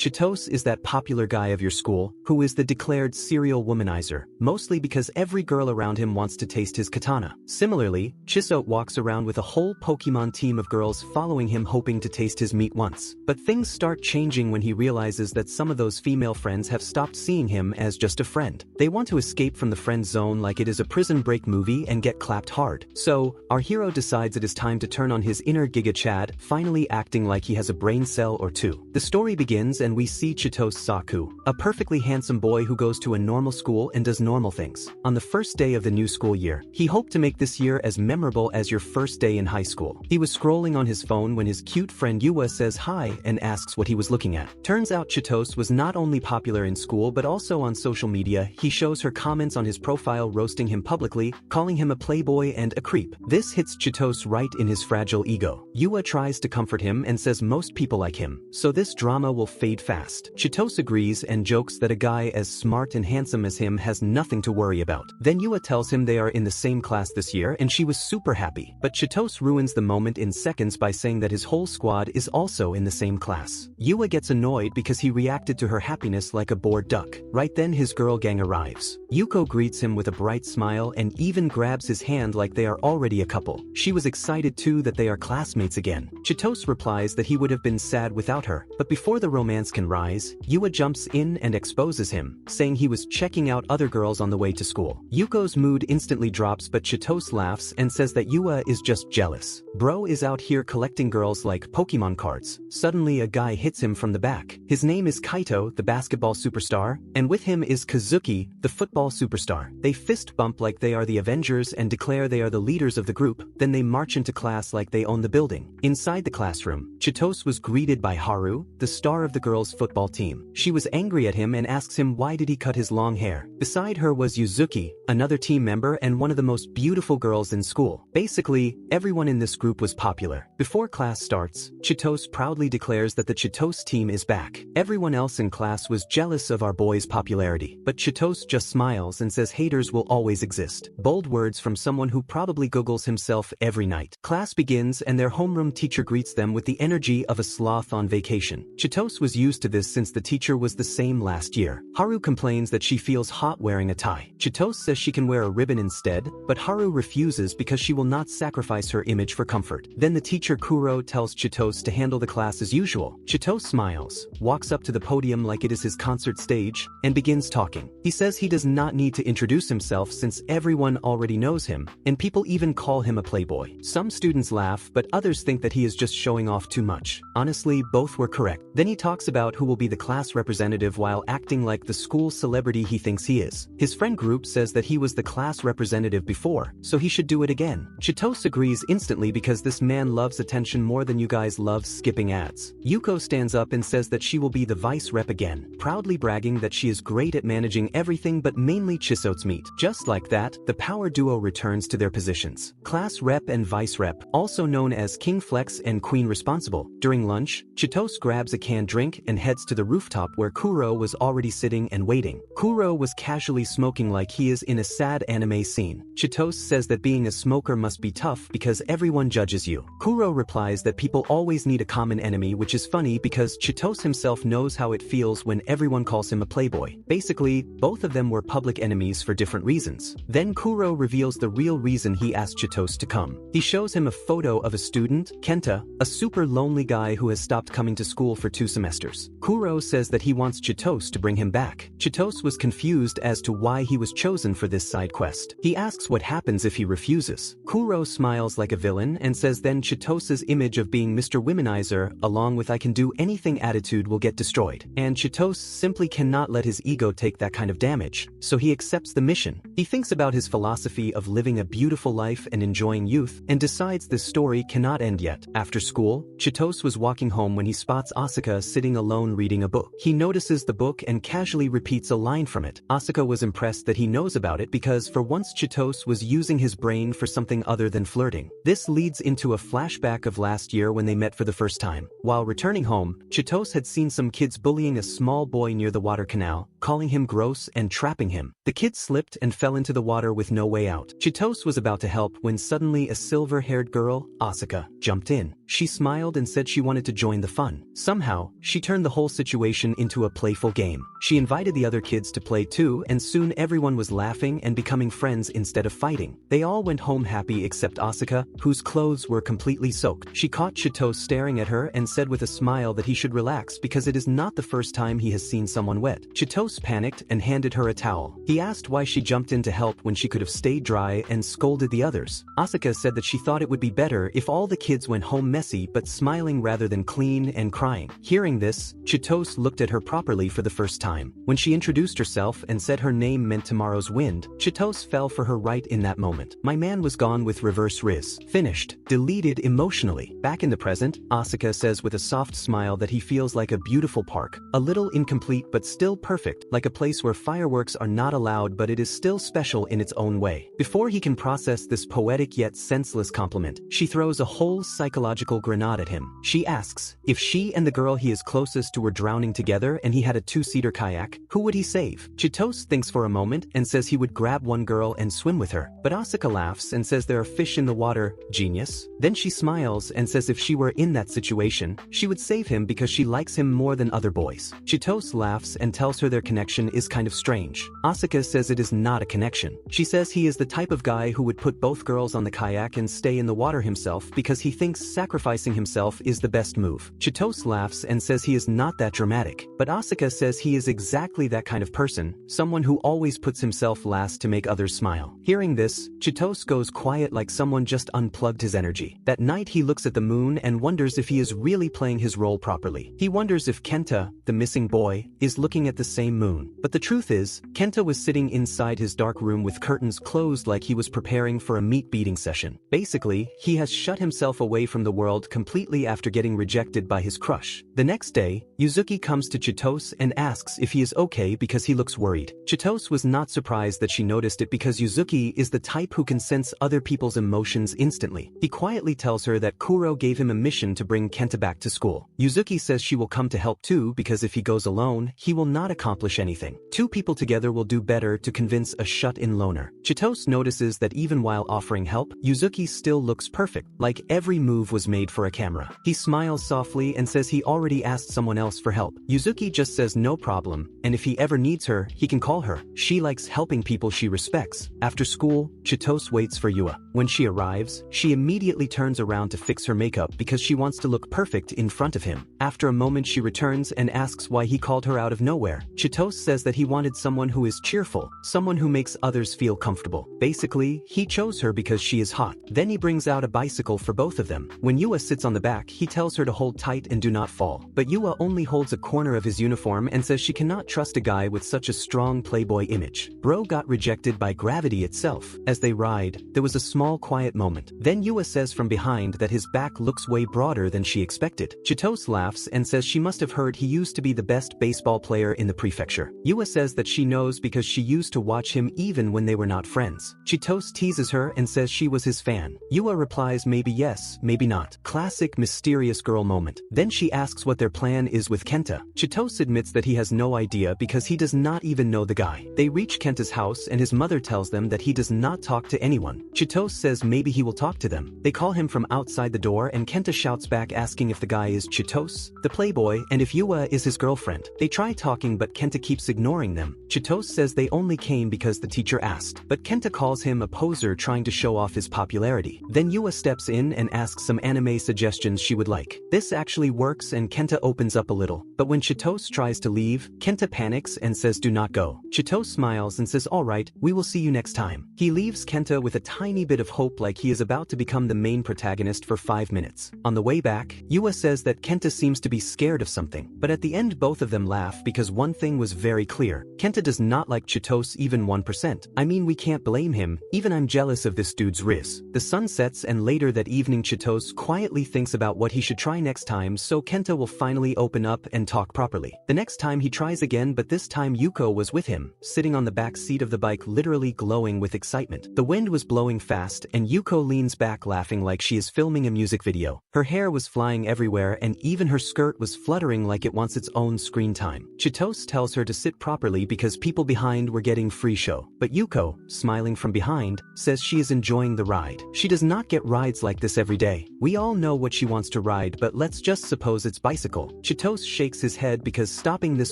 Chitose is that popular guy of your school who is the declared serial womanizer, mostly because every girl around him wants to taste his katana. Similarly, Chisote walks around with a whole Pokemon team of girls following him hoping to taste his meat once. But things start changing when he realizes that some of those female friends have stopped seeing him as just a friend. They want to escape from the friend zone like it is a Prison Break movie and get clapped hard. So, our hero decides it is time to turn on his inner Giga Chad, finally acting like he has a brain cell or two. The story begins and we see Chitose Saku, a perfectly handsome boy who goes to a normal school and does normal things. On the first day of the new school year, he hoped to make this year as memorable as your first day in high school. He was scrolling on his phone when his cute friend Yua says hi and asks what he was looking at. Turns out Chitose was not only popular in school but also on social media. He shows her comments on his profile roasting him publicly, calling him a playboy and a creep. This hits Chitose right in his fragile ego. Yua tries to comfort him and says most people like him, so this drama will fade fast. Chitose agrees and jokes that a guy as smart and handsome as him has nothing to worry about. Then Yua tells him they are in the same class this year and she was super happy, but Chitose ruins the moment in seconds by saying that his whole squad is also in the same class. Yua gets annoyed because he reacted to her happiness like a bored duck. Right then his girl gang arrives. Yuko greets him with a bright smile and even grabs his hand like they are already a couple. She was excited too that they are classmates again. Chitose replies that he would have been sad without her, but before the romance can rise, Yua jumps in and exposes him, saying he was checking out other girls on the way to school. Yuko's mood instantly drops but Chitose laughs and says that Yua is just jealous. Bro is out here collecting girls like Pokemon cards. Suddenly a guy hits him from the back. His name is Kaito, the basketball superstar, and with him is Kazuki, the football superstar. They fist bump like they are the Avengers and declare they are the leaders of the group, then they march into class like they own the building. Inside the classroom, Chitose was greeted by Haru, the star of the girls' football team. She was angry at him and asks him why did he cut his long hair. Beside her was Yuzuki, another team member and one of the most beautiful girls in school. Basically, everyone in this group was popular. Before class starts, Chitose proudly declares that the Chitose team is back. Everyone else in class was jealous of our boy's popularity, but Chitose just smiles and says haters will always exist. Bold words from someone who probably Googles himself every night. Class begins and their homeroom teacher greets them with the energy of a sloth on vacation. Chitose was used to this since the teacher was the same last year. Haru complains that she feels hot wearing a tie. Chitose says she can wear a ribbon instead, but Haru refuses because she will not sacrifice her image for comfort. Then the teacher Kuro tells Chitose to handle the class as usual. Chitose smiles, walks up to the podium like it is his concert stage, and begins talking. He says he does not need to introduce himself since everyone already knows him, and people even call him a playboy. Some students laugh, but others think that he is just showing off too much. Honestly, both were correct. Then he talks about who will be the class representative while acting like the school celebrity he thinks he is. His friend group says that he was the class representative before, so he should do it again. Chitose agrees instantly because this man loves attention more than you guys love skipping ads. Yuko stands up and says that she will be the vice rep again, proudly bragging that she is great at managing everything but mainly Chisote's meat. Just like that, the power duo returns to their positions. Class rep and vice rep, also known as King Flex and Queen Responsible. During lunch, Chitose grabs a canned drink and heads to the rooftop where Kuro was already sitting and waiting. Kuro was casually smoking like he is in a sad anime scene. Chitose says that being a smoker must be tough because everyone judges you. Kuro replies that people always need a common enemy, which is funny because Chitose himself knows how it feels when everyone calls him a playboy. Basically, both of them were public enemies for different reasons. Then Kuro reveals the real reason he asked Chitose to come. He shows him a photo of a student, Kenta, a super lonely guy who has stopped coming to school for 2 semesters. Kuro says that he wants Chitose to bring him back. Chitose was confused as to why he was chosen for this side quest. He asks what happens if he refuses. Kuro smiles like a villain and says then Chitose's image of being Mr. Womanizer, along with I can do anything attitude, will get destroyed. And Chitose simply cannot let his ego take that kind of damage, so he accepts the mission. He thinks about his philosophy of living a beautiful life and enjoying youth, and decides this story cannot end yet. After school, Chitose was walking home when he spots Asuka sitting alone reading a book. He notices the book and casually repeats a line from it. Asuka was impressed that he knows about it because for once Chitose was using his brain for something other than flirting. This leads into a flashback of last year when they met for the first time. While returning home, Chitose had seen some kids bullying a small boy near the water canal, calling him gross and trapping him. The kid slipped and fell into the water with no way out. Chitose was about to help when suddenly a silver-haired girl, Asuka, jumped in. she smiled and said she wanted to join the fun. Somehow, she turned the whole situation into a playful game. She invited the other kids to play too, and soon everyone was laughing and becoming friends instead of fighting. They all went home happy except Asuka, whose clothes were completely soaked. She caught Chitose staring at her and said with a smile that he should relax because it is not the first time he has seen someone wet. Chitose panicked and handed her a towel. He asked why she jumped in to help when she could have stayed dry and scolded the others. Asuka said that she thought it would be better if all the kids went home messy but smiling rather than clean and crying. Hearing this, Chitose looked at her properly for the first time. When she introduced herself and said her name meant tomorrow's wind, Chitose fell for her right in that moment. My man was gone with reverse Riz. Finished. Deleted emotionally. Back in the present, Asuka says with a soft smile that he feels like a beautiful park. A little incomplete but still perfect, like a place where fireworks are not allowed but it is still special in its own way. Before he can process this poetic yet senseless compliment, she throws a whole psychological grenade at him. She asks if she and the girl he is closest to were drowning together and he had a two-seater kayak, who would he save? Chitose thinks for a moment and says he would grab one girl and swim with her, but Asuka laughs and says there are fish in the water, genius. Then she smiles and says if she were in that situation, she would save him because she likes him more than other boys. Chitose laughs and tells her their connection is kind of strange. Asuka says it is not a connection. She says he is the type of guy who would put both girls on the kayak and stay in the water himself because he thinks sacrificing himself is the best move. Chitose laughs and says he is not that dramatic, but Asuka says he is exactly that kind of person, someone who always puts himself last to make others smile. Hearing this, Chitose goes quiet like someone just unplugged his energy. That night he looks at the moon and wonders if he is really playing his role properly. He wonders if Kenta, the missing boy, is looking at the same moon. But the truth is, Kenta was sitting inside his dark room with curtains closed like he was preparing for a meat beating session. Basically, he has shut himself away from the world completely after getting rejected by his crush. The next day, Yuzuki comes to Chitose and asks if he is okay because he looks worried. Chitose was not surprised that she noticed it because Yuzuki is the type who can sense other people's emotions instantly. He quietly tells her that Kuro gave him a mission to bring Kenta back to school. Yuzuki says she will come to help too because if he goes alone, he will not accomplish anything. Two people together will do better to convince a shut-in loner. Chitose notices that even while offering help, Yuzuki still looks perfect, like every move was made for a camera. He smiles softly and says he already asked someone else for help. Yuzuki just says no problem, and if he ever needs her, he can call her. She likes helping people she respects. After school, Chitose waits for Yua. When she arrives, she immediately turns around to fix her makeup because she wants to look perfect in front of him. After a moment she returns and asks why he called her out of nowhere. Chitose says that he wanted someone who is cheerful, someone who makes others feel comfortable. Basically, he chose her because she is hot. Then he brings out a bicycle for both of them. When Yua sits on the back, he tells her to hold tight and do not fall. But Yua only holds a corner of his uniform and says she cannot trust a guy with such a strong playboy image. Bro got rejected by gravity itself. As they ride, there was a small quiet moment. Then Yua says from behind that his back looks way broader than she expected. Chitose laughs and says she must have heard he used to be the best baseball player in the prefecture. Yua says that she knows because she used to watch him even when they were not friends. Chitose teases her and says she was his fan. Yua replies maybe yes, maybe not. Classic mysterious girl moment. Then she asks what their plan is with Kenta. Chitose admits that he has no idea because he does not even know the guy. They reach Kenta's house and his mother tells them that he does not talk to anyone. Chitose says maybe he will talk to them. They call him from outside the door and Kenta shouts back asking if the guy is Chitose, the playboy, and if Yua is his girlfriend. They try talking but Kenta keeps ignoring them. Chitose says they only came because the teacher asked, but Kenta calls him a poser trying to show off his popularity. Then Yua steps in and asks some anime suggestions she would like. This actually works and Kenta opens up a little, but when Chitose tries to leave, Kenta panics and says do not go. Chitose smiles and says alright, we will see you next time. He leaves Kenta with a tiny bit of hope like he is about to become the main protagonist for 5 minutes. On the way back, Yua says that Kenta seems to be scared of something, but at the end both of them laugh because one thing was very clear. Kenta does not like Chitose even 1%. I mean we can't blame him, even I'm jealous of this dude's Riz. The sun sets and later that evening Chitose quietly thinks about what he should try next time so Kenta will finally open up and talk properly. The next time he tries again but this time Yuko was with him, sitting on the back seat of the bike literally glowing with excitement. The wind was blowing fast and Yuko leans back laughing like she is filming a music video. Her hair was flying everywhere and even her skirt was fluttering like it wants its own screen time. Chitose tells her to sit properly because people behind were getting free show. But Yuko, smiling from behind, says she is enjoying the ride. She does not get rides like this every day. We all know what she wants to ride, but let's just suppose it's bicycle. Chitose shakes his head because stopping this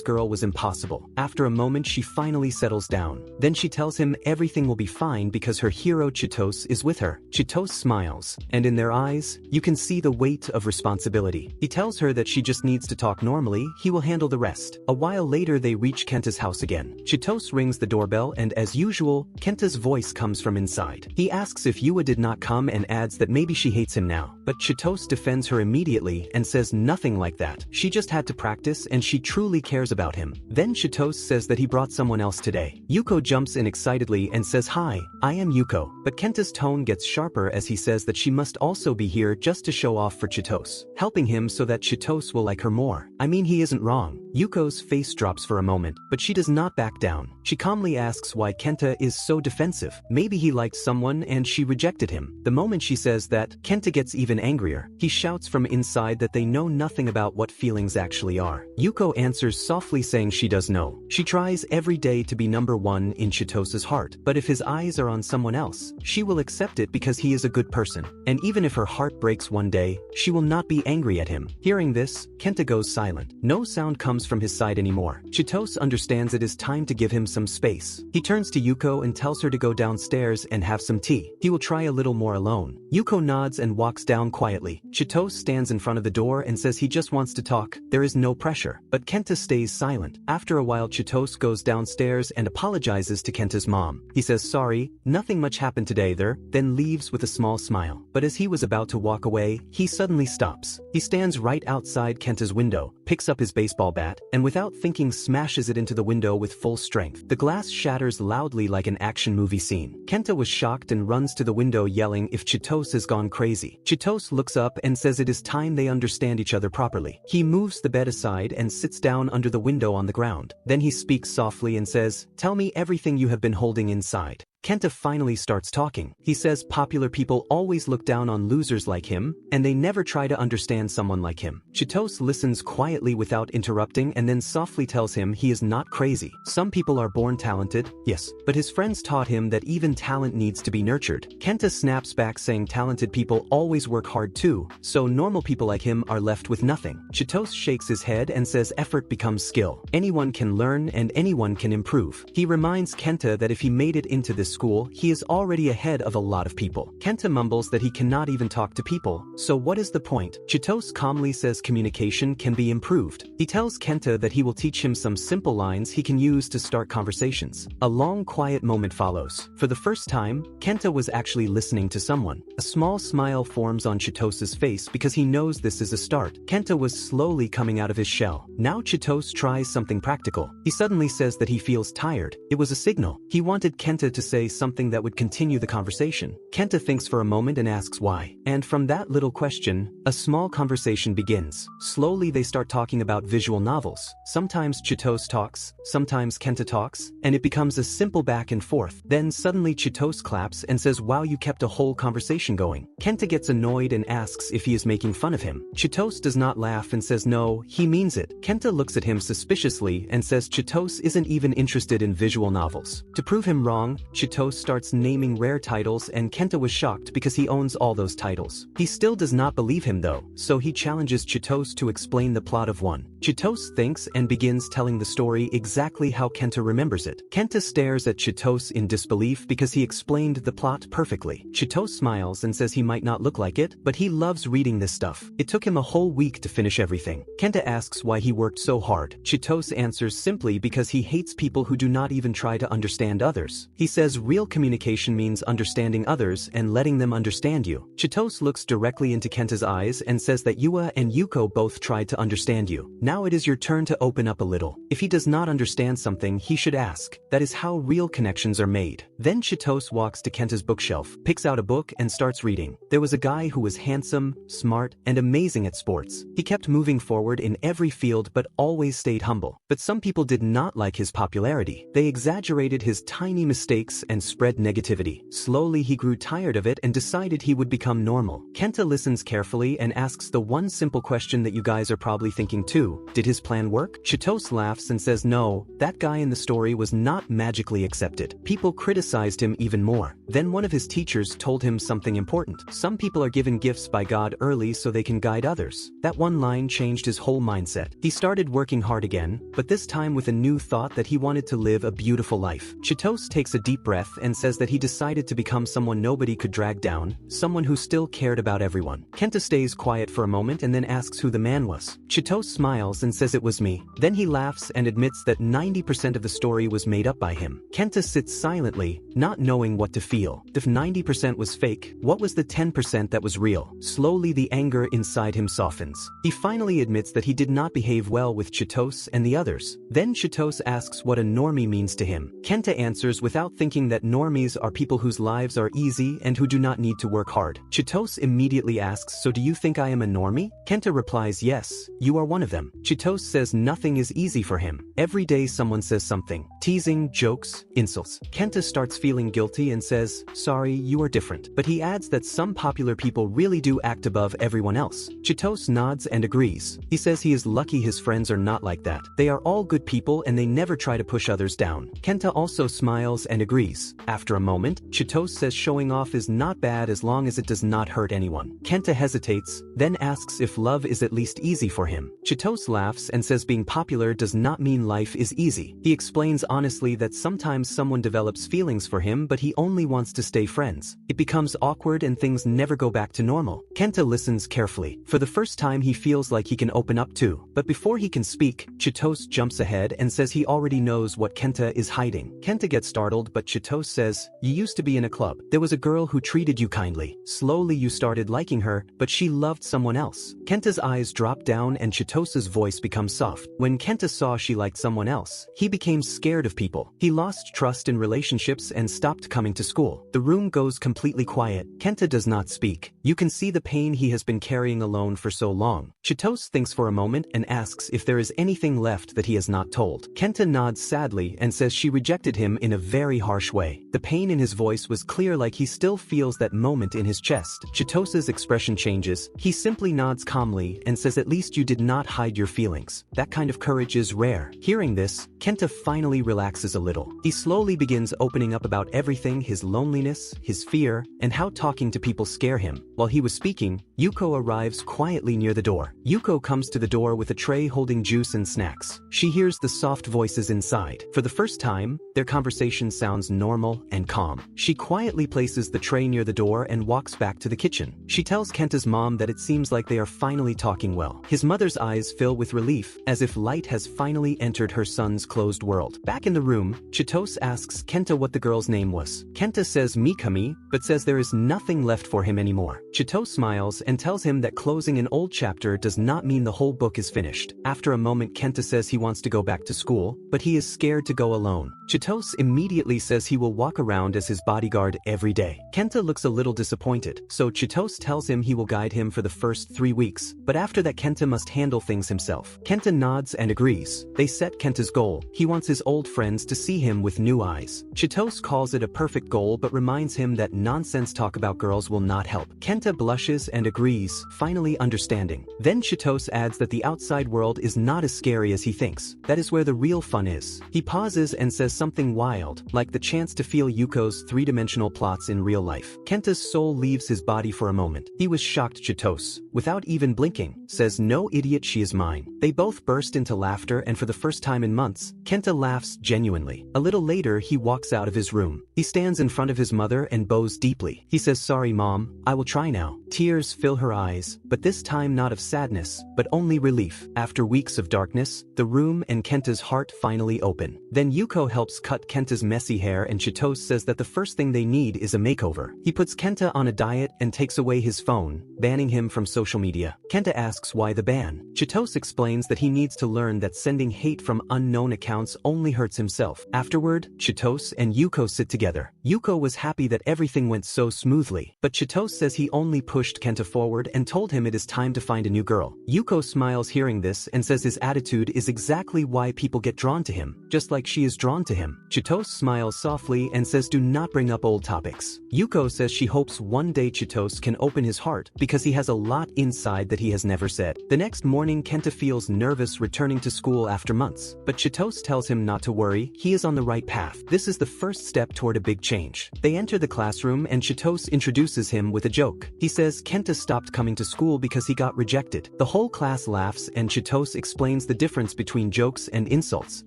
girl was impossible. After a moment she finally settles down. Then she tells him everything will be fine because her hero Chitose is with her. Chitose smiles, and in their eyes, you can see the weight of responsibility. He tells her that she just needs to talk normally, he will handle the rest. A while later they reach Kenta's house again. Chitose rings the doorbell and as usual, Kenta's voice comes from inside. He asks if Yua did not come and adds that maybe she hates him now. But Chitose defends her immediately and says nothing like that. She just had to practice and she truly cares about him. Then Chitose says that he brought someone else today. Yuko jumps in excitedly and says, "Hi, I am Yuko." But Kenta's tone gets sharper as he says that she must also be here just to show off for Chitose, helping him so that Chitose will like her more. I mean, he isn't wrong. Yuko's face drops for a moment, but she does not back down. She calmly asks why Kenta is so defensive. Maybe he liked someone and she rejected him. The moment she says that, Kenta gets even angrier. He shouts from inside that they know nothing about what feelings actually are. Yuko answers softly saying she does know. She tries every day to be number one in Chitose's heart, but if his eyes are on someone else, she will accept it because he is a good person. And even if her heart breaks one day, she will not be angry at him. Hearing this, Kenta goes silent. No sound comes from his side anymore. Chitose understands it is time to give him some space. He turns to Yuko and tells her to go downstairs and have some tea. He will try a little more alone. Yuko nods and walks down quietly. Chitose stands in front of the door and says he just wants to talk. There is no pressure. But Kenta stays silent. After a while Chitose goes downstairs and apologizes to Kenta's mom. He says sorry, nothing much happened today there, then leaves with a small smile. But as he was about to walk away, he suddenly stops. He stands right outside Kenta's window, picks up his baseball bat, and without thinking smashes it into the window with full strength. The glass shatters loudly like an action movie scene. Kenta was shocked and runs to the window yelling if Chitose has gone crazy. Chitose looks up and says it is time they understand each other properly. He moves the bed aside and sits down under the window on the ground. Then he speaks softly and says, "Tell me everything you have been holding inside." Kenta finally starts talking. He says popular people always look down on losers like him, and they never try to understand someone like him. Chitose listens quietly without interrupting and then softly tells him he is not crazy. Some people are born talented, yes, but his friends taught him that even talent needs to be nurtured. Kenta snaps back saying talented people always work hard too, so normal people like him are left with nothing. Chitose shakes his head and says effort becomes skill. Anyone can learn and anyone can improve. He reminds Kenta that if he made it into this school, he is already ahead of a lot of people. Kenta mumbles that he cannot even talk to people, so what is the point? Chitose calmly says communication can be improved. He tells Kenta that he will teach him some simple lines he can use to start conversations. A long quiet moment follows. For the first time, Kenta was actually listening to someone. A small smile forms on Chitose's face because he knows this is a start. Kenta was slowly coming out of his shell. Now Chitose tries something practical. He suddenly says that he feels tired. It was a signal. He wanted Kenta to say something that would continue the conversation. Kenta thinks for a moment and asks why. And from that little question, a small conversation begins. Slowly they start talking about visual novels. Sometimes Chitose talks, sometimes Kenta talks, and it becomes a simple back and forth. Then suddenly Chitose claps and says, "Wow, you kept a whole conversation going." Kenta gets annoyed and asks if he is making fun of him. Chitose does not laugh and says no, he means it. Kenta looks at him suspiciously and says Chitose isn't even interested in visual novels. To prove him wrong, Chitose starts naming rare titles and Kenta was shocked because he owns all those titles. He still does not believe him though, so he challenges Chitose to explain the plot of one. Chitose thinks and begins telling the story exactly how Kenta remembers it. Kenta stares at Chitose in disbelief because he explained the plot perfectly. Chitose smiles and says he might not look like it, but he loves reading this stuff. It took him a whole week to finish everything. Kenta asks why he worked so hard. Chitose answers simply because he hates people who do not even try to understand others. He says real communication means understanding others and letting them understand you. Chitose looks directly into Kenta's eyes and says that Yua and Yuko both tried to understand you. Now it is your turn to open up a little. If he does not understand something, he should ask. That is how real connections are made. Then Chitose walks to Kenta's bookshelf, picks out a book and starts reading. There was a guy who was handsome, smart, and amazing at sports. He kept moving forward in every field but always stayed humble. But some people did not like his popularity. They exaggerated his tiny mistakes and spread negativity. Slowly he grew tired of it and decided he would become normal. Kenta listens carefully and asks the one simple question that you guys are probably thinking too. Did his plan work? Chitose laughs and says no, that guy in the story was not magically accepted. People criticized him even more. Then one of his teachers told him something important. Some people are given gifts by God early so they can guide others. That one line changed his whole mindset. He started working hard again, but this time with a new thought that he wanted to live a beautiful life. Chitose takes a deep breath and says that he decided to become someone nobody could drag down, someone who still cared about everyone. Kenta stays quiet for a moment and then asks who the man was. Chitose smiles and says it was me. Then he laughs and admits that 90% of the story was made up by him. Kenta sits silently, not knowing what to feel. If 90% was fake, what was the 10% that was real? Slowly the anger inside him softens. He finally admits that he did not behave well with Chitose and the others. Then Chitose asks what a normie means to him. Kenta answers without thinking that normies are people whose lives are easy and who do not need to work hard. Chitose immediately asks, so do you think I am a normie? Kenta replies, yes, you are one of them. Chitose says nothing is easy for him. Every day someone says something. Teasing, jokes, insults. Kenta starts feeling guilty and says, sorry, you are different. But he adds that some popular people really do act above everyone else. Chitose nods and agrees. He says he is lucky his friends are not like that. They are all good people and they never try to push others down. Kenta also smiles and agrees. After a moment, Chitose says showing off is not bad as long as it does not hurt anyone. Kenta hesitates, then asks if love is at least easy for him. Chitose laughs and says being popular does not mean life is easy. He explains honestly that sometimes someone develops feelings for him but he only wants to stay friends. It becomes awkward and things never go back to normal. Kenta listens carefully. For the first time he feels like he can open up too. But before he can speak, Chitose jumps ahead and says he already knows what Kenta is hiding. Kenta gets startled but Chitose says, you used to be in a club. There was a girl who treated you kindly. Slowly you started liking her, but she loved someone else. Kenta's eyes drop down and Chitose's voice becomes soft. When Kenta saw she liked someone else, he became scared of people. He lost trust in relationships and stopped coming to school. The room goes completely quiet. Kenta does not speak. You can see the pain he has been carrying alone for so long. Chitose thinks for a moment and asks if there is anything left that he has not told. Kenta nods sadly and says she rejected him in a very harsh way. The pain in his voice was clear, like he still feels that moment in his chest. Chitose's expression changes. He simply nods calmly and says at least you did not hide your feelings. That kind of courage is rare. Hearing this, Kenta finally relaxes a little. He slowly begins opening up about everything, his loneliness, his fear, and how talking to people scare him. While he was speaking, Yuko arrives quietly near the door. Yuko comes to the door with a tray holding juice and snacks. She hears the soft voices inside. For the first time, their conversation sounds normal and calm. She quietly places the tray near the door and walks back to the kitchen. She tells Kenta's mom that it seems like they are finally talking well. His mother's eyes fill with relief, as if light has finally entered her son's closed world. Back in the room, Chitose asks Kenta what the girl's name was. Kenta says Mikami, but says there is nothing left for him anymore. Chitose smiles and tells him that closing an old chapter does not mean the whole book is finished. After a moment, Kenta says he wants to go back to school, but he is scared to go alone. Chitose immediately says he will walk around as his bodyguard every day. Kenta looks a little disappointed, so Chitose tells him he will guide him for the first 3 weeks, but after that Kenta must handle things himself. Kenta nods and agrees. They set Kenta's goal. He wants his old friends to see him with new eyes. Chitose calls it a perfect goal but reminds him that nonsense talk about girls will not help. Kenta blushes and agrees, finally understanding. Then Chitose adds that the outside world is not as scary as he thinks. That is where the real fun is. He pauses and says something wild, like the chance to feel Yuko's three-dimensional plots in real life. Kenta's soul leaves his body for a moment. He was shocked. Chitose, without even blinking, says, "No, idiot, she is mine." They both burst into laughter, and for the first time in months, Kenta laughs genuinely. A little later, he walks out of his room. He stands in front of his mother and bows deeply. He says, "Sorry, Mom, I will try now." Tears fill her eyes, but this time not of sadness, but only relief. After weeks of darkness, the room and Kenta's heart finally open. Then Yuko helps cut Kenta's messy hair, and Chitose says that the first thing they need is a makeover. He puts Kenta on a diet and takes away his phone, banning him from social media. Kenta asks why the ban. Chitose explains that he needs to learn that sending hate from unknown accounts only hurts himself. Afterward, Chitose and Yuko sit together. Yuko was happy that everything went so smoothly, but Chitose says he only pushed Kenta forward and told him it is time to find a new girl. Yuko smiles hearing this and says his attitude is exactly why people get drawn to him, just like she is drawn to him. Chitose smiles softly softly and says do not bring up old topics. Yuko says she hopes one day Chitose can open his heart because he has a lot inside that he has never said. The next morning, Kenta feels nervous returning to school after months, but Chitose tells him not to worry, he is on the right path. This is the first step toward a big change. They enter the classroom and Chitose introduces him with a joke. He says Kenta stopped coming to school because he got rejected. The whole class laughs and Chitose explains the difference between jokes and insults,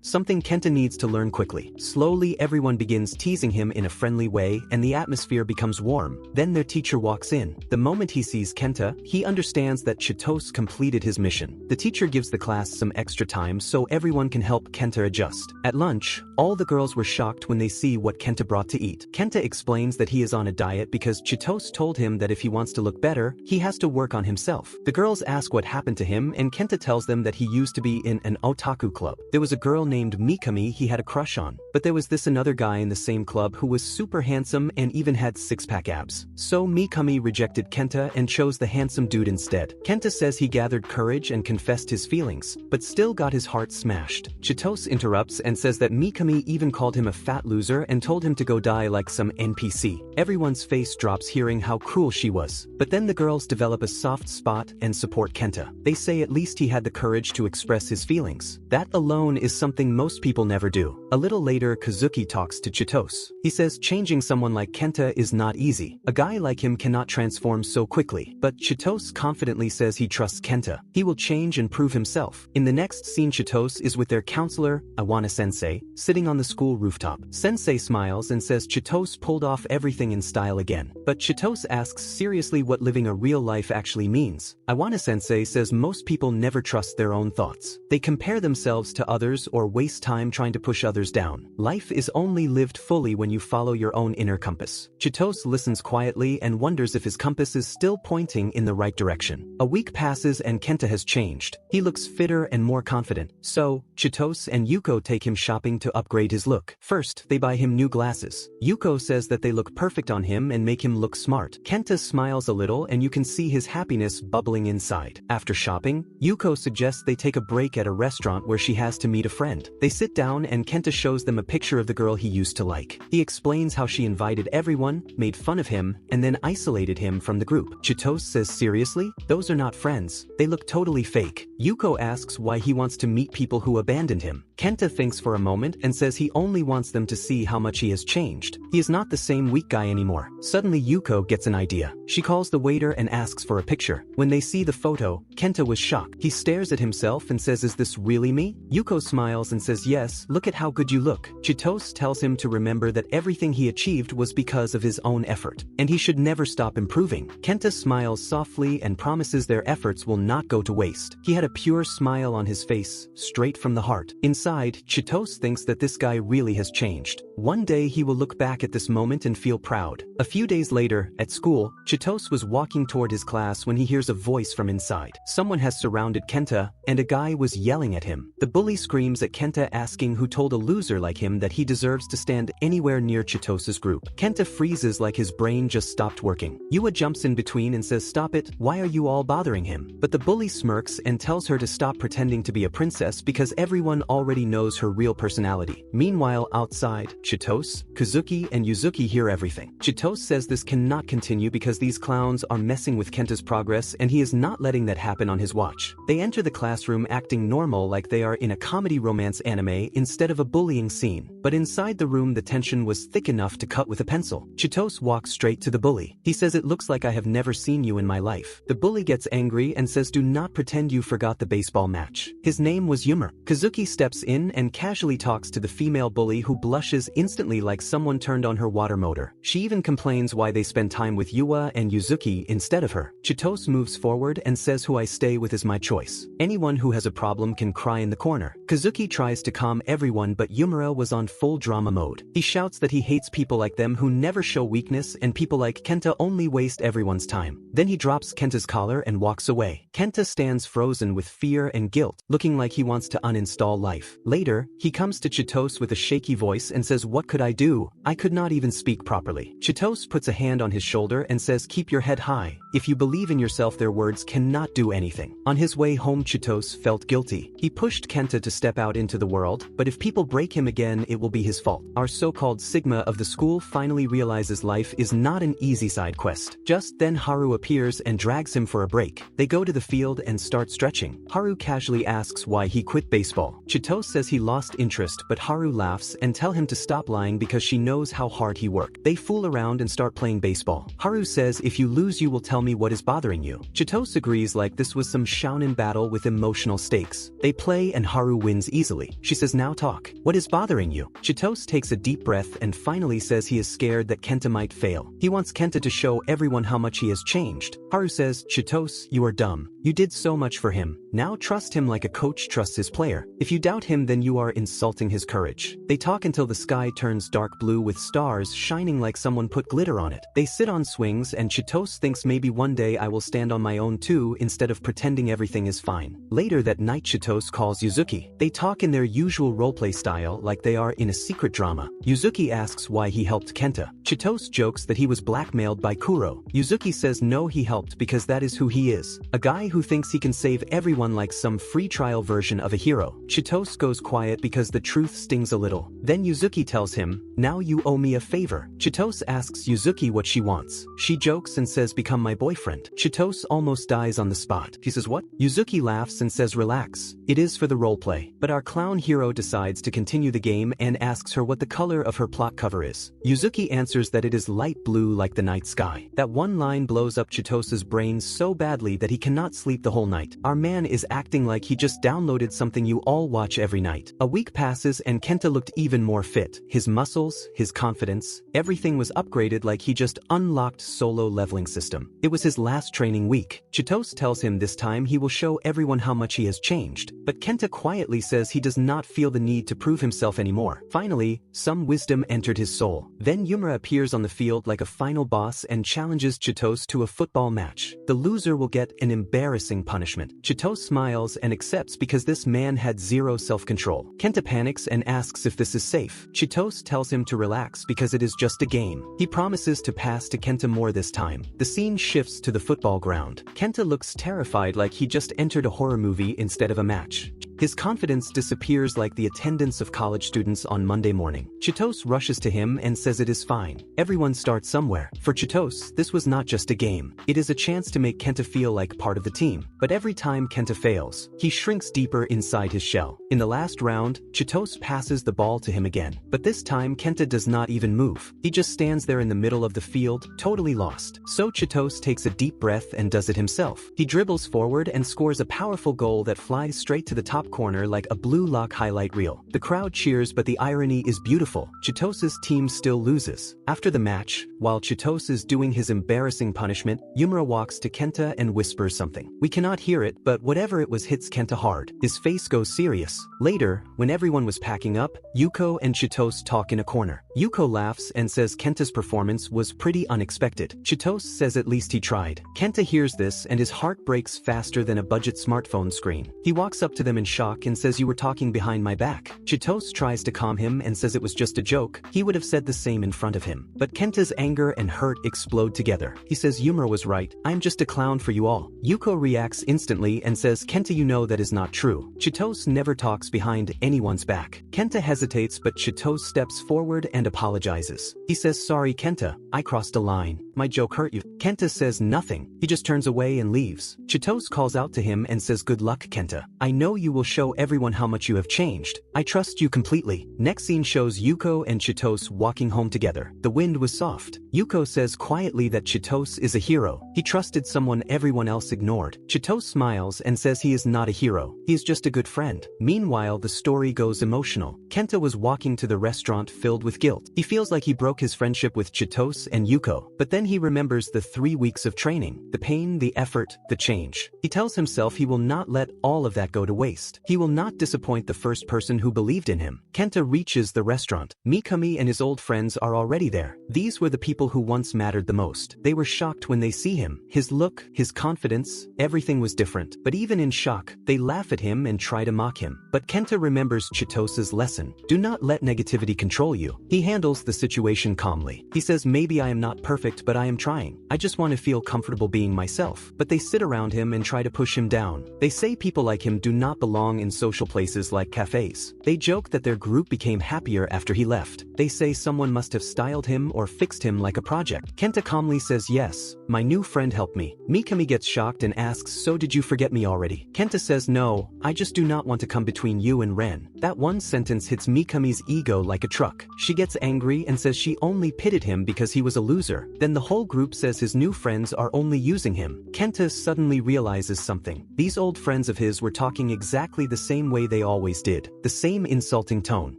something Kenta needs to learn quickly. Slowly, everyone begins teasing him in a friendly way and the atmosphere becomes warm. Then their teacher walks in. The moment he sees Kenta, he understands that Chitose completed his mission. The teacher gives the class some extra time so everyone can help Kenta adjust. At lunch, all the girls were shocked when they see what Kenta brought to eat. Kenta explains that he is on a diet because Chitose told him that if he wants to look better, he has to work on himself. The girls ask what happened to him and Kenta tells them that he used to be in an otaku club. There was a girl named Mikami he had a crush on, but there was this another guy in the same club who was super handsome and even had six-pack abs. So Mikami rejected Kenta and chose the handsome dude instead. Kenta says he gathered courage and confessed his feelings, but still got his heart smashed. Chitose interrupts and says that Mikami even called him a fat loser and told him to go die like some NPC. Everyone's face drops hearing how cruel she was. But then the girls develop a soft spot and support Kenta. They say at least he had the courage to express his feelings. That alone is something most people never do. A little later, Kazuki talks to Chitose. He says changing someone like Kenta is not easy. A guy like him cannot transform so quickly. But Chitose confidently says he trusts Kenta. He will change and prove himself. In the next scene, Chitose is with their counselor, Iwana-sensei, sitting on the school rooftop. Sensei smiles and says Chitose pulled off everything in style again. But Chitose asks seriously what living a real life actually means. Iwana-sensei says most people never trust their own thoughts. They compare themselves to others or waste time trying to push others down. Life is only lived fully when you follow your own inner compass. Chitose listens quietly and wonders if his compass is still pointing in the right direction. A week passes and Kenta has changed. He looks fitter and more confident. So, Chitose and Yuko take him shopping to upgrade his look. First, they buy him new glasses. Yuko says that they look perfect on him and make him look smart. Kenta smiles a little and you can see his happiness bubbling inside. After shopping, Yuko suggests they take a break at a restaurant where she has to meet a friend. They sit down and Kenta shows them a picture of the girl he used to like. He explains how she invited everyone, made fun of him, and then isolated him from the group. Chitose says seriously? Those are not friends. They look totally fake. Yuko asks why he wants to meet people who abandoned him. Kenta thinks for a moment and says he only wants them to see how much he has changed. He is not the same weak guy anymore. Suddenly Yuko gets an idea. She calls the waiter and asks for a picture. When they see the photo, Kenta was shocked. He stares at himself and says, "Is this really me?" Yuko smiles and says, "Yes, look at how good you look." Chitose tells him to remember that everything he achieved was because of his own effort, and he should never stop improving. Kenta smiles softly and promises their efforts will not go to waste. He had a pure smile on his face, straight from the heart. Inside, Chitose thinks that this guy really has changed. One day he will look back at this moment and feel proud. A few days later, at school, Chitose was walking toward his class when he hears a voice from inside. Someone has surrounded Kenta, and a guy was yelling at him. The bully screams at Kenta asking who told a loser like him that he deserves to stand anywhere near Chitose's group. Kenta freezes like his brain just stopped working. Yua jumps in between and says, "Stop it, why are you all bothering him?" But the bully smirks and tells her to stop pretending to be a princess because everyone already knows her real personality. Meanwhile, outside, Chitose, Kazuki, and Yuzuki hear everything. Chitose says this cannot continue because these clowns are messing with Kenta's progress and he is not letting that happen on his watch. They enter the classroom acting normal like they are in a comedy romance anime instead of a bullying scene. But inside the room the tension was thick enough to cut with a pencil. Chitose walks straight to the bully. He says, "It looks like I have never seen you in my life." The bully gets angry and says, "Do not pretend you forgot the baseball match." His name was Yuma. Kazuki steps in and casually talks to the female bully who blushes instantly like someone turned on her water motor. She even complains why they spend time with Yua and Yuzuki instead of her. Chitose moves forward and says, "Who I stay with is my choice. Anyone who has a problem can cry in the corner." Kazuki tries to calm everyone but Yumura was on full drama mode. He shouts that he hates people like them who never show weakness and people like Kenta only waste everyone's time. Then he drops Kenta's collar and walks away. Kenta stands frozen with fear and guilt, looking like he wants to uninstall life. Later, he comes to Chitose with a shaky voice and says, "What could I do? I could not even speak properly." Chitose puts a hand on his shoulder and says, "Keep your head high. If you believe in yourself, their words cannot do anything." On his way home, Chitose felt guilty. He pushed Kenta to step out into the world, but if people break him again, it will be his fault. Our so-called Sigma of the school finally realizes life is not an easy side quest. Just then Haru appears and drags him for a break. They go to the field and start stretching. Haru casually asks why he quit baseball. Chitose says he lost interest, but Haru laughs and tell him to stop lying because she knows how hard he worked. They fool around and start playing baseball. Haru says if you lose you will tell me what is bothering you. Chitose agrees like this was some shounen battle with emotional stakes. They play and Haru wins easily. She says now talk. What is bothering you? Chitose takes a deep breath and finally says he is scared that Kenta might fail. He wants Kenta to show everyone how much he has changed. Haru says, Chitose, you are dumb. You did so much for him. Now trust him like a coach trusts his player. If you doubt him then you are insulting his courage. They talk until the sky turns dark blue with stars shining like someone put glitter on it. They sit on swings and Chitose thinks maybe one day I will stand on my own too instead of pretending everything is fine. Later that night Chitose calls Yuzuki. They talk in their usual roleplay style like they are in a secret drama. Yuzuki asks why he helped Kenta. Chitose jokes that he was blackmailed by Kuro. Yuzuki says no, he helped because that is who he is. A guy who thinks he can save everyone like some free trial version of a hero. Chitose goes quiet because the truth stings a little. Then Yuzuki tells him, now you owe me a favor. Chitose asks Yuzuki what she wants. She jokes and says become my boyfriend. Chitose almost dies on the spot. He says what? Yuzuki laughs and says relax. It is for the roleplay. But our clown hero decides to continue the game and asks her what the color of her plot cover is. Yuzuki answers that it is light blue like the night sky. That one line blows up Chitose's brain so badly that he cannot sleep the whole night. Our man is acting like he just downloaded something you all watch every night. A week passes and Kenta looked even more fit. His muscles, his confidence, everything was upgraded like he just unlocked solo leveling system. It was his last training week. Chitose tells him this time he will show everyone how much he has changed. But Kenta quietly says he does not feel the need to prove himself anymore. Finally, some wisdom entered his soul. Then Yumura appears on the field like a final boss and challenges Chitose to a football match. The loser will get an embarrassing punishment. Chitose smiles and accepts because this man had zero self-control. Kenta panics and asks if this is safe. Chitose tells him to relax because it is just a game. He promises to pass to Kenta more this time. The scene shifts to the football ground. Kenta looks terrified like he just entered a horror movie instead of a match. His confidence disappears like the attendance of college students on Monday morning. Chitose rushes to him and says it is fine. Everyone starts somewhere. For Chitose, this was not just a game. It is a chance to make Kenta feel like part of the team. But every time Kenta fails, he shrinks deeper inside his shell. In the last round, Chitose passes the ball to him again. But this time Kenta does not even move. He just stands there in the middle of the field, totally lost. So Chitose takes a deep breath and does it himself. He dribbles forward and scores a powerful goal that flies straight to the top corner like a blue lock highlight reel. The crowd cheers, but the irony is beautiful. Chitose's team still loses. After the match, while Chitose is doing his embarrassing punishment, Yumura walks to Kenta and whispers something. We cannot hear it, but whatever it was hits Kenta hard. His face goes serious. Later, when everyone was packing up, Yuko and Chitose talk in a corner. Yuko laughs and says Kenta's performance was pretty unexpected. Chitose says at least he tried. Kenta hears this and his heart breaks faster than a budget smartphone screen. He walks up to them in shock and says you were talking behind my back. Chitose tries to calm him and says it was just a joke. He would have said the same in front of him. But Kenta's anger and hurt explode together. He says Yumura was right. I'm just a clown for you all. Yuko reacts instantly and says Kenta, you know that is not true. Chitose never talks behind anyone's back. Kenta hesitates, but Chitose steps forward and apologizes. He says sorry Kenta, I crossed a line. My joke hurt you. Kenta says nothing. He just turns away and leaves. Chitose calls out to him and says good luck Kenta. I know you will show everyone how much you have changed. I trust you completely. Next scene shows Yuko and Chitose walking home together. The wind was soft. Yuko says quietly that Chitose is a hero. He trusted someone everyone else ignored. Chitose smiles and says he is not a hero. He is just a good friend. Meanwhile, the story goes emotional. Kenta was walking to the restaurant filled with guilt. He feels like he broke his friendship with Chitose and Yuko. But then he remembers the 3 weeks of training, the pain, the effort, the change. He tells himself he will not let all of that go to waste. He will not disappoint the first person who believed in him. Kenta reaches the restaurant. Mikami and his old friends are already there. These were the people who once mattered the most. They were shocked when they see him. His look, his confidence, everything was different. But even in shock, they laugh at him and try to mock him. But Kenta remembers Chitose's lesson. Do not let negativity control you. He handles the situation calmly. He says maybe I am not perfect, but I am trying. I just want to feel comfortable being myself. But they sit around him and try to push him down. They say people like him do not belong in social places like cafes. They joke that their group became happier after he left. They say someone must have styled him or fixed him like a project. Kenta calmly says yes, my new friend helped me. Mikami gets shocked and asks, so did you forget me already? Kenta says no, I just do not want to come between you and Ren. That one sentence hits Mikami's ego like a truck. She gets angry and says she only pitied him because he was a loser. Then the whole group says his new friends are only using him. Kenta suddenly realizes something. These old friends of his were talking exactly the same way they always did. The same insulting tone.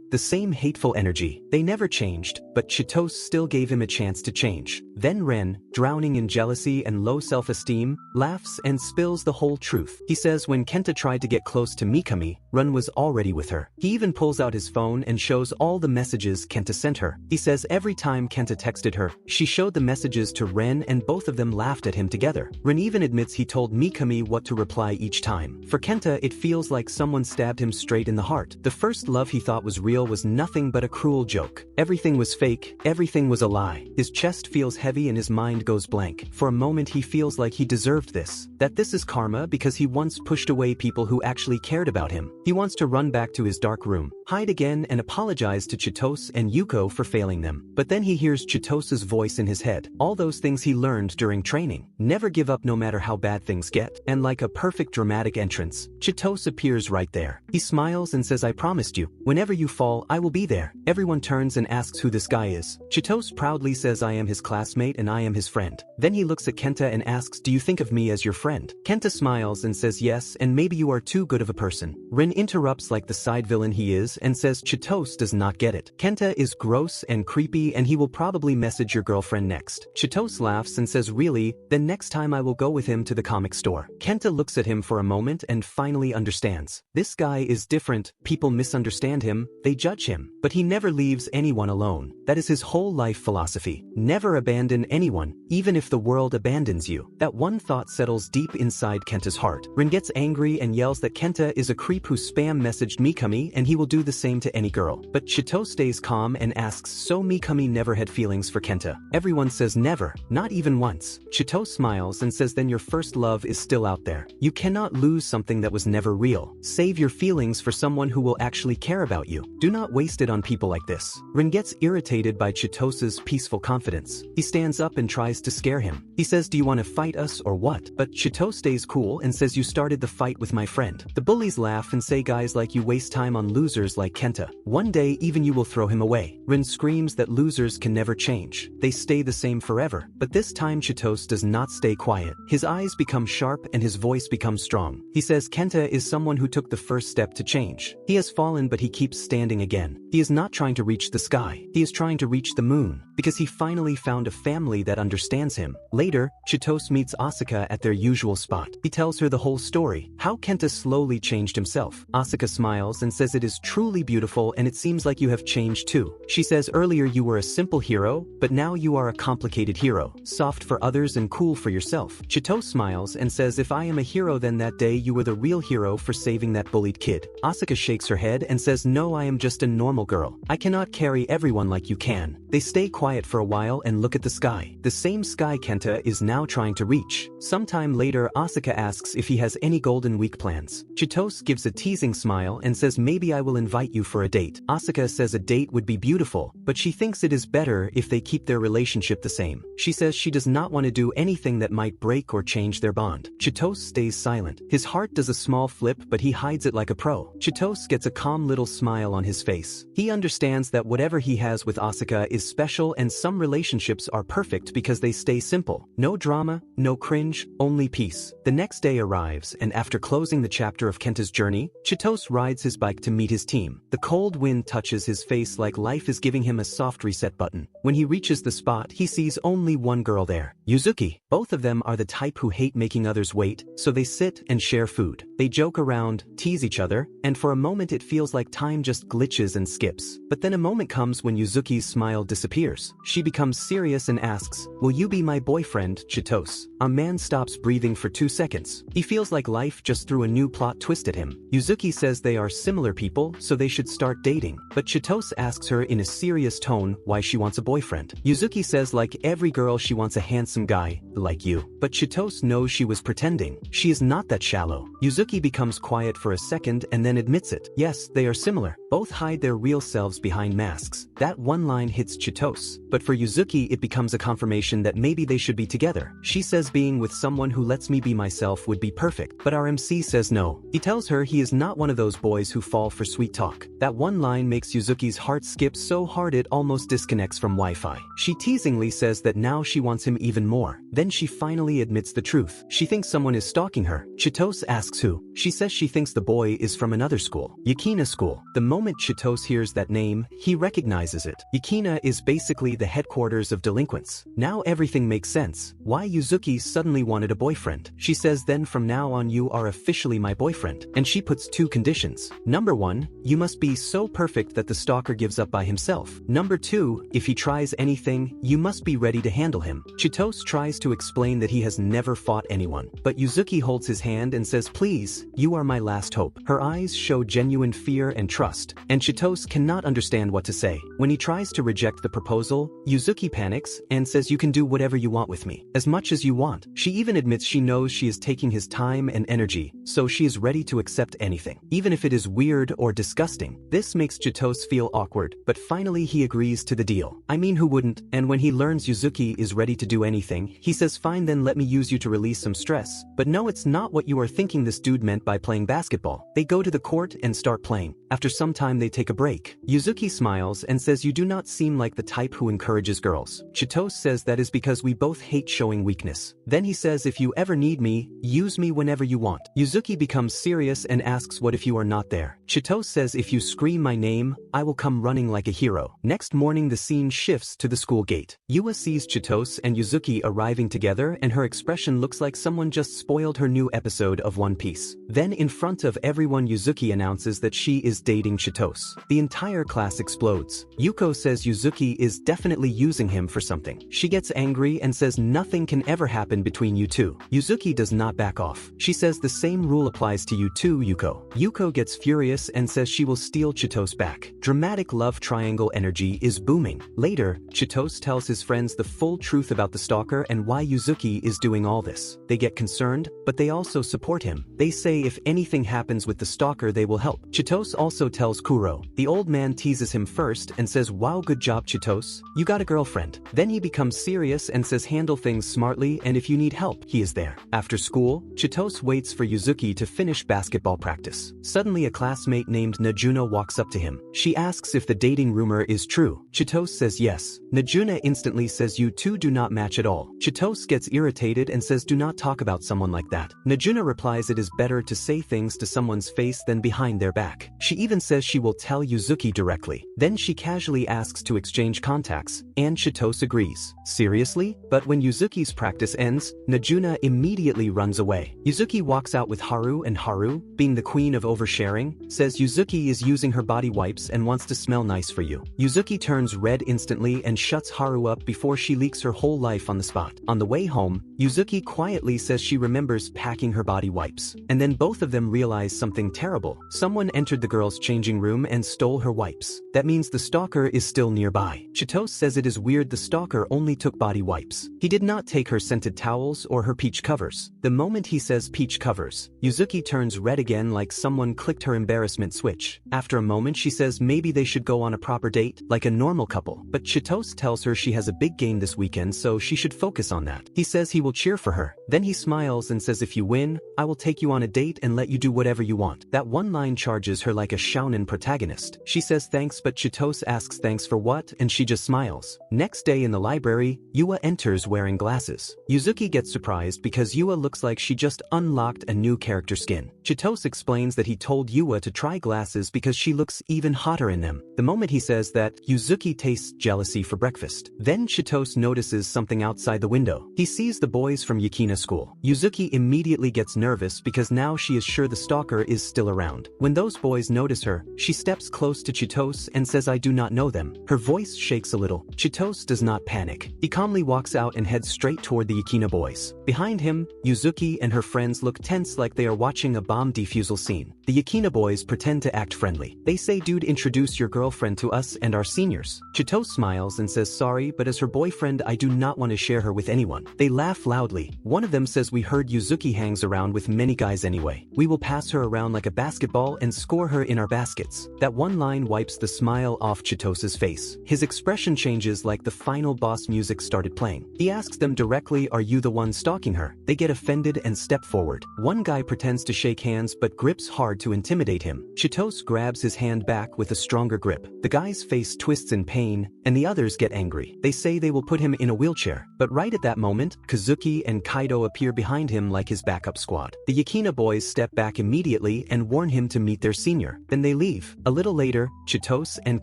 The same hateful energy. They never changed, but Chitose still gave him a chance to change. Then Ren, drowning in jealousy and low self-esteem, laughs and spills the whole truth. He says when Kenta tried to get close to Mikami, Ren was already with her. He even pulls out his phone and shows all the messages Kenta sent her. He says every time Kenta texted her, she showed the messages to Ren and both of them laughed at him together. Ren even admits he told Mikami what to reply each time. For Kenta, it feels like someone stabbed him straight in the heart. The first love he thought was real was nothing but a cruel joke. Everything was fake, everything was a lie. His chest feels heavy and his mind goes blank. For a moment he feels like he deserved this. That this is karma because he once pushed away people who actually cared about him. He wants to run back to his dark room, hide again and apologize to Chitose and Yuko for failing them. But then he hears Chitose's voice in his head. All those things he learned during training. Never give up no matter how bad things get. And like a perfect dramatic entrance, Chitose appears right there. He smiles and says, I promised you. Whenever you fall, I will be there. Everyone turns and asks who this guy is. Chitose proudly says I am his classmate and I am his friend. Then he looks at Kenta and asks, do you think of me as your friend? Kenta smiles and says yes, and maybe you are too good of a person. Rin interrupts like the side villain he is and says Chitose does not get it. Kenta is gross and creepy and he will probably message your girlfriend next. Chitose laughs and says really, then next time I will go with him to the comic store. Kenta looks at him for a moment and finally understands. This guy is different, people misunderstand him, they judge him, but he never leaves anyone alone. That is his whole life philosophy. Never abandon anyone, even if the world abandons you. That one thought settles deep inside Kenta's heart. Rin gets angry and yells that Kenta is a creep who spam messaged Mikami and he will do the same to any girl. But Chitose stays calm and asks so Mikami never had feelings for Kenta. Everyone says never, not even once. Chitose smiles and says then your first love is still out there. You cannot lose something that was never real. Save your feelings for someone who will actually care about you. Do not waste it on people like this. Rin gets irritated by Chitose's peaceful confidence. He stands up and tries to scare him. He says, do you want to fight us or what? But Chitose stays cool and says you started the fight with my friend. The bullies laugh and say guys like you waste time on losers like Kenta. One day even you will throw him away. Rin screams that losers can never change. They stay the same forever. But this time Chitose does not stay quiet. His eyes become sharp and his voice becomes strong. He says Kenta is someone who took the first step to change. He has fallen but he keeps standing again. He is not trying to reach the sky. He is trying to reach the moon. Because he finally found a family that understands him. Later, Chitose meets Asuka at their usual spot. He tells her the whole story, how Kenta slowly changed himself. Asuka smiles and says it is truly beautiful and it seems like you have changed too. She says earlier you were a simple hero, but now you are a complicated hero. Soft for others and cool for yourself. Chitose smiles and says if I am a hero then that day you were the real hero for saving that bullied kid. Asuka shakes her head and says no, I am just a normal girl. I cannot carry everyone like you can. They stay quiet for a while and look at the sky. The same sky Kenta is now trying to reach. Sometime later Asuka asks if he has any Golden Week plans. Chitose gives a teasing smile and says maybe I will invite you for a date. Asuka says a date would be beautiful, but she thinks it is better if they keep their relationship the same. She says she does not want to do anything that might break or change their bond. Chitose stays silent. His heart does a small flip but he hides it like a pro. Chitose gets a calm little smile on his face. He understands that whatever he has with Asuka is special and some relationships are perfect because they stay simple. No drama, no cringe, only peace. The next day arrives and after closing the chapter of Kenta's journey, Chitose rides his bike to meet his team. The cold wind touches his face like life is giving him a soft reset button. When he reaches the spot, he sees only one girl there, Yuzuki. Both of them are the type who hate making others wait, so they sit and share food. They joke around, tease each other, and for a moment it feels like time just glitches and skips. skips. But then a moment comes when Yuzuki's smile disappears. She becomes serious and asks, "Will you be my boyfriend, Chitose?" A man stops breathing for 2 seconds. He feels like life just threw a new plot twist at him. Yuzuki says they are similar people, so they should start dating. But Chitose asks her in a serious tone why she wants a boyfriend. Yuzuki says like every girl she wants a handsome guy, like you. But Chitose knows she was pretending. She is not that shallow. Yuzuki becomes quiet for a second and then admits it. Yes, they are similar. Both hide their real selves behind masks. That one line hits Chitose. But for Yuzuki it becomes a confirmation that maybe they should be together. She says being with someone who lets me be myself would be perfect. But our MC says no. He tells her he is not one of those boys who fall for sweet talk. That one line makes Yuzuki's heart skip so hard it almost disconnects from Wi-Fi. She teasingly says that now she wants him even more. Then she finally admits the truth. She thinks someone is stalking her. Chitose asks who. She says she thinks the boy is from another school, Yukina School. The moment Chitose hears that name, he recognizes it. Yukina is basically the headquarters of delinquents. Now everything makes sense. Why Yuzuki suddenly wanted a boyfriend. She says then from now on you are officially my boyfriend. And she puts 2 conditions. Number 1, you must be so perfect that the stalker gives up by himself. Number 2, if he tries anything, you must be ready to handle him. Chitose tries to explain that he has never fought anyone. But Yuzuki holds his hand and says, "Please, you are my last hope." Her eyes show genuine fear and trust. And Chitose cannot understand what to say. When he tries to reject the proposal, Yuzuki panics and says, "You can do whatever you want with me. As much as you want." She even admits she knows she is taking his time and energy, so she is ready to accept anything, even if it is weird or disgusting. This makes Chitose feel awkward, but finally he agrees to the deal. I mean, who wouldn't? And when he learns Yuzuki is ready to do anything, he says, "Fine, then let me use you to release some stress." But no, it's not what you are thinking this dude meant by playing basketball. They go to the court and start playing. After some time they take a break. Yuzuki smiles and says, "You do not seem like the type who encourages girls." Chitose says that is because we both hate showing weakness. Then he says, "If you ever need me, use me whenever you want." Yuzuki becomes serious and asks, "What if you are not there?" Chitose says, "If you scream my name, I will come running like a hero." Next morning the scene shifts to the school gate. Yua sees Chitose and Yuzuki arriving together and her expression looks like someone just spoiled her new episode of One Piece. Then in front of everyone Yuzuki announces that she is dating Chitose. The entire class explodes. Yuko says Yuzuki is definitely using him for something. She gets angry and says nothing can ever happen between you two. Yuzuki does not back off. She says the same rule applies to you too, Yuko. Yuko gets furious and says she will steal Chitose back. Dramatic love triangle energy is booming. Later, Chitose tells his friends the full truth about the stalker and why Yuzuki is doing all this. They get concerned, but they also support him. They say if anything happens with the stalker they will help. Chitose also tells Kuro. The old man teases him first and says, "Wow, good job Chitose, you got a girlfriend." Then he becomes serious and says handle things smartly and if you need help, he is there. After school, Chitose waits for Yuzuki to finish basketball practice. Suddenly a classmate named Najuna walks up to him. She asks if the dating rumor is true. Chitose says yes. Najuna instantly says you two do not match at all. Chitose gets irritated and says do not talk about someone like that. Najuna replies it is better to say things to someone's face than behind their back. She even says she will tell Yuzuki directly. Then she casually asks to exchange contacts, and Chitose agrees. Seriously? But when Yuzuki's practice ends, Najuna immediately runs away. Yuzuki walks out with Haru and Haru, being the queen of oversharing, says Yuzuki is using her body wipes and wants to smell nice for you. Yuzuki turns red instantly and shuts Haru up before she leaks her whole life on the spot. On the way home, Yuzuki quietly says she remembers packing her body wipes. And then both of them realize something terrible. Someone entered the girl's changing room and stole her wipes. That means the stalker is still nearby. Chitose says it is weird the stalker only took body wipes. He did not take her scented towels or her peach covers. The moment he says peach covers, Yuzuki turns red again like someone clicked her embarrassment switch. After a moment she says maybe they should go on a proper date, like a normal couple. But Chitose tells her she has a big game this weekend so she should focus on that. He says he will cheer for her. Then he smiles and says if you win, I will take you on a date and let you do whatever you want. That one line charges her like a shounen protagonist. She says thanks but Chitose asks thanks for what and she just smiles. Next day in the library, Yua enters wearing glasses. Yuzuki gets surprised because Yua looks like she just unlocked a new character skin. Chitose explains that he told Yua to try glasses because she looks even hotter in them. The moment he says that, Yuzuki tastes jealousy for breakfast. Then Chitose notices something outside the window. He sees the boys from Yukina School. Yuzuki immediately gets nervous because now she is sure the stalker is still around. When those boys notice her, she steps closer close to Chitose and says I do not know them. Her voice shakes a little. Chitose does not panic. He calmly walks out and heads straight toward the Yukina boys. Behind him, Yuzuki and her friends look tense like they are watching a bomb defusal scene. The Yukina boys pretend to act friendly. They say, dude, introduce your girlfriend to us and our seniors. Chitose smiles and says sorry, but as her boyfriend I do not want to share her with anyone. They laugh loudly. One of them says we heard Yuzuki hangs around with many guys anyway. We will pass her around like a basketball and score her in our baskets. That one line wipes the smile off Chitose's face. His expression changes like the final boss music started playing. He asks them directly, are you the one stalking her? They get offended and step forward. One guy pretends to shake hands but grips hard to intimidate him. Chitose grabs his hand back with a stronger grip. The guy's face twists in pain, and the others get angry. They say they will put him in a wheelchair. But right at that moment, Kazuki and Kaido appear behind him like his backup squad. The Yukina boys step back immediately and warn him to meet their senior. Then they leave. A little later, Chitose and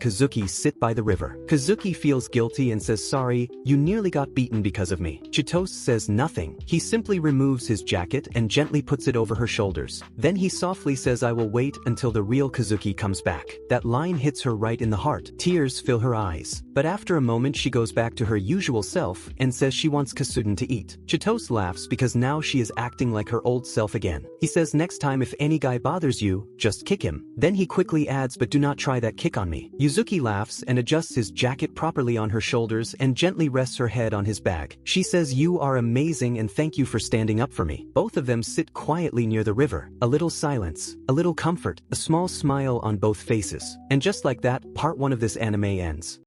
Kazuki sit by the river. Kazuki feels guilty and says sorry, you nearly got beaten because of me. Chitose says nothing. He simply removes his jacket and gently puts it over her shoulders. Then he softly says I will wait until the real Kazuki comes back. That line hits her right in the heart. Tears fill her eyes. But after a moment she goes back to her usual self and says she wants Kasuden to eat. Chitose laughs because now she is acting like her old self again. He says next time if any guy bothers you, just kick him. Then he quickly adds but do not try that kick on me. Yuzuki laughs and adjusts his jacket properly on her shoulders and gently rests her head on his bag. She says you are amazing and thank you for standing up for me. Both of them sit quietly near the river. A little silence, a little comfort, a small smile on both faces. And just like that, part 1 of this anime ends.